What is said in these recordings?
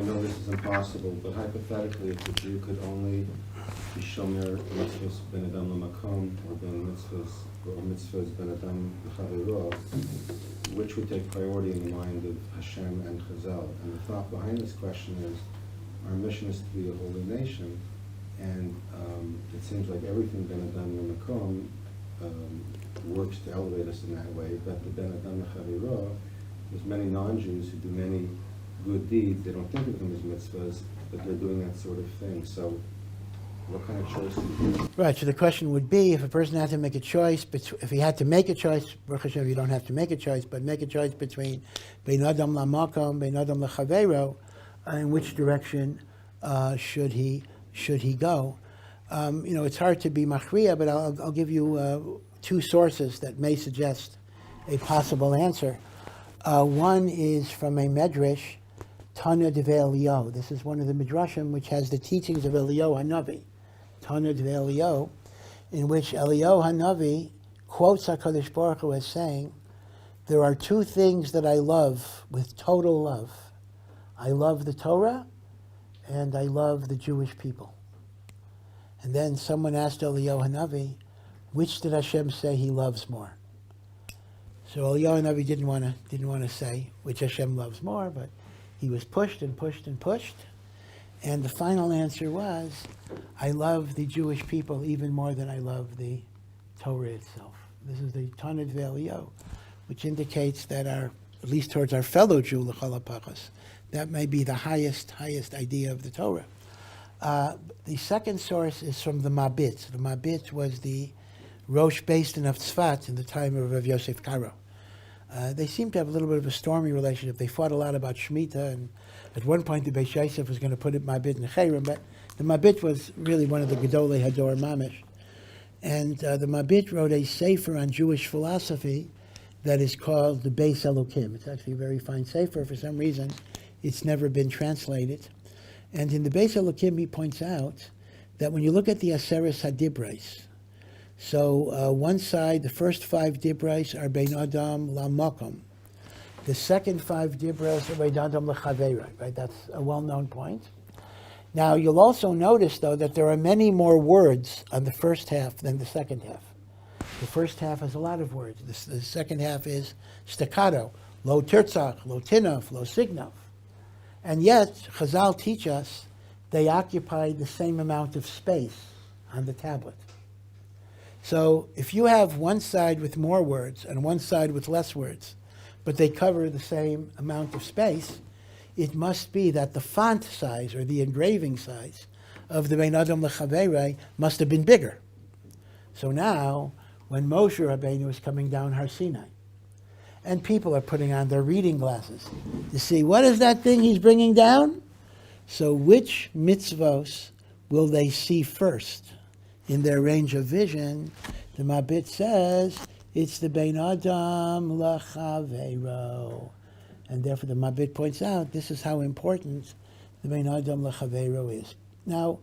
know this is impossible, but hypothetically, if the Jew could only be shomer mitzvahs ben adam l'makom, or ben mitzvahs ben adam l'chaviro, which would take priority in the mind of Hashem and Chazal? And the thought behind this question is, our mission is to be a holy nation, and it seems like everything ben adam l'makom works to elevate us in that way, but the ben adam l'chaviro, there's many non-Jews who do many good deeds. They don't think of them as mitzvahs, but they're doing that sort of thing. So what kind of choice do you make? Right, so the question would be, if a person had to make a choice, if he had to make a choice, Baruch Hashem, you don't have to make a choice, but make a choice between Bein Adam LaMakom, Bein Adam LaChavero, in which direction should he go? It's hard to be machriya, but I'll give you two sources that may suggest a possible answer. One is from a medrash, Tana Devei Eliyahu. This is one of the midrashim which has the teachings of Eliyahu Hanavi. Tana Devei Eliyahu, in which Eliyahu Hanavi quotes HaKadosh Baruch Hu as saying, there are two things that I love with total love. I love the Torah, and I love the Jewish people. And then someone asked Eliyahu Hanavi, which did Hashem say he loves more? So Eliyahu Hanavi didn't want to say which Hashem loves more, but he was pushed and pushed and pushed. And the final answer was, I love the Jewish people even more than I love the Torah itself. This is the Tana Devei Eliyahu, which indicates that at least towards our fellow Jew, l'chol hapachos, that may be the highest idea of the Torah. The second source is from the Mabitz. The Mabitz was the Rosh Beis Din of Tzfat in the time of Rav Yosef Karo. They seem to have a little bit of a stormy relationship. They fought a lot about Shemitah, and at one point the Beis Yosef was going to put it Mabit in Cherem, but the Mabit was really one of the Gedolei Hador Mamish. And the Mabit wrote a sefer on Jewish philosophy that is called the Beis Elokim. It's actually a very fine sefer. For some reason, it's never been translated. And in the Beis Elokim, he points out that when you look at the Aseres HaDibros, so one side, the first 5 dibros are Bein Adam LaMakom. The second 5 dibros are Bein Adam LaChavera, right? That's a well-known point. Now, you'll also notice, though, that there are many more words on the first half than the second half. The first half has a lot of words. The second half is staccato, lo tirtzach, lo tinaf, lo signaf. And yet, Chazal teach us they occupy the same amount of space on the tablet. So if you have one side with more words and one side with less words, but they cover the same amount of space, it must be that the font size or the engraving size of the Bein Adam L'Chaverei must have been bigger. So now, when Moshe Rabbeinu is coming down Har Sinai, and people are putting on their reading glasses to see, what is that thing he's bringing down? So which mitzvos will they see first? In their range of vision, the Mabit says it's the Bein Adam L'Chaveiro. And therefore the Mabit points out this is how important the Bein Adam L'Chaveiro is. Now,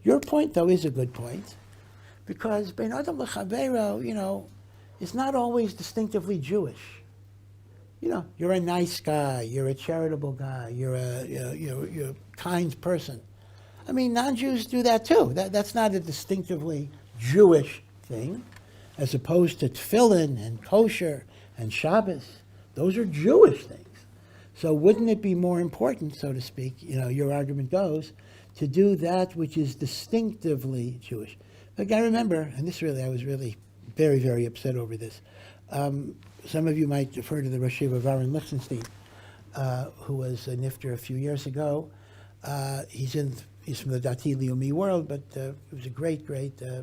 your point, though, is a good point, because Bein Adam L'Chaveiro, is not always distinctively Jewish. You're a nice guy, you're a charitable guy, you're a kind person. I mean, non-Jews do that too. That's not a distinctively Jewish thing, as opposed to tefillin and kosher and Shabbos. Those are Jewish things. So wouldn't it be more important, so to speak, your argument goes, to do that which is distinctively Jewish? Like I remember, and I was really very, very upset over this. Some of you might refer to the Rosh Yeshiva of Aaron Lichtenstein, who was a nifter a few years ago. He's from the Dati Leumi world, but he was a great,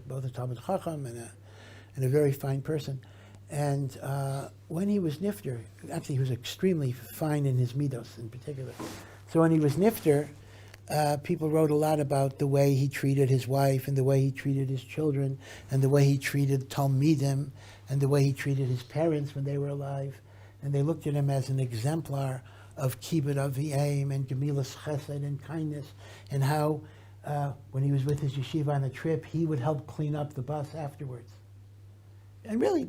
both a Talmud Chacham and a very fine person. And when he was nifter, actually he was extremely fine in his midos in particular. So when he was nifter, people wrote a lot about the way he treated his wife and the way he treated his children and the way he treated Talmidim and the way he treated his parents when they were alive. And they looked at him as an exemplar of kibbud avim and gemilas chesed and kindness, and how when he was with his yeshiva on a trip, he would help clean up the bus afterwards. And really,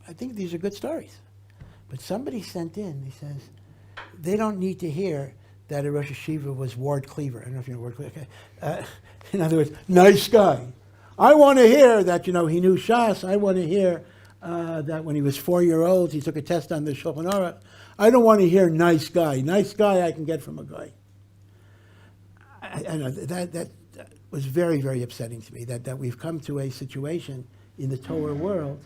I think these are good stories. But somebody sent in, he says, they don't need to hear that a Rosh Yeshiva was Ward Cleaver. I don't know if you know Ward Cleaver. Okay. In other words, nice guy. I want to hear that, he knew Shas. I want to hear that when he was 4 years old, he took a test on the Shulchan Aruch. I don't want to hear nice guy. Nice guy I can get from a guy. I know that was very, very upsetting to me, that we've come to a situation in the Torah world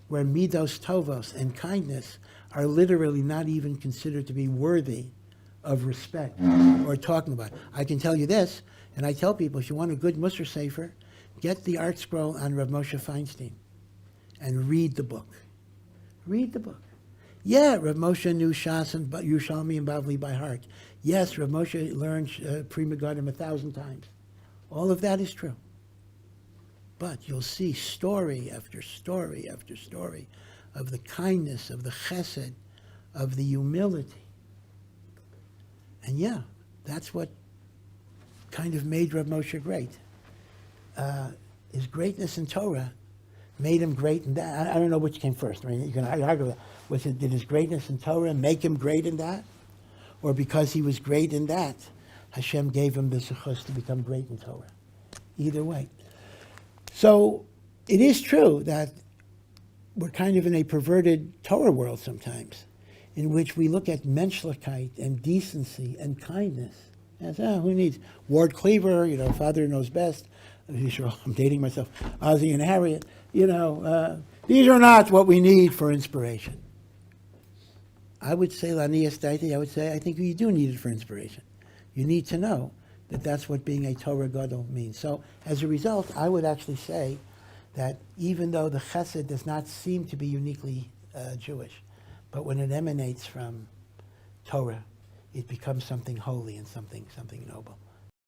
where midos tovos and kindness are literally not even considered to be worthy of respect or talking about. I can tell you this, and I tell people, if you want a good Musar Sefer, get the art scroll on Rav Moshe Feinstein and read the book. Read the book. Yeah, Rav Moshe knew Shas and Yerushalmi and Bavli by heart. Yes, Rav Moshe learned Pri Megadim 1,000 times. All of that is true. But you'll see story after story after story of the kindness, of the chesed, of the humility. And yeah, that's what kind of made Rav Moshe great. His greatness in Torah made him great in that. I don't know which came first. I mean, you can argue that. Did his greatness in Torah make him great in that? Or because he was great in that, Hashem gave him the zechus to become great in Torah? Either way. So it is true that we're kind of in a perverted Torah world sometimes, in which we look at menschlichkeit and decency and kindness as, who needs? Ward Cleaver, father knows best. I'm dating myself. Ozzie and Harriet, these are not what we need for inspiration. I would say, Lanias Daiti, I think you do need it for inspiration. You need to know that that's what being a Torah Gadol means. So as a result, I would actually say that even though the chesed does not seem to be uniquely Jewish, but when it emanates from Torah, it becomes something holy and something noble.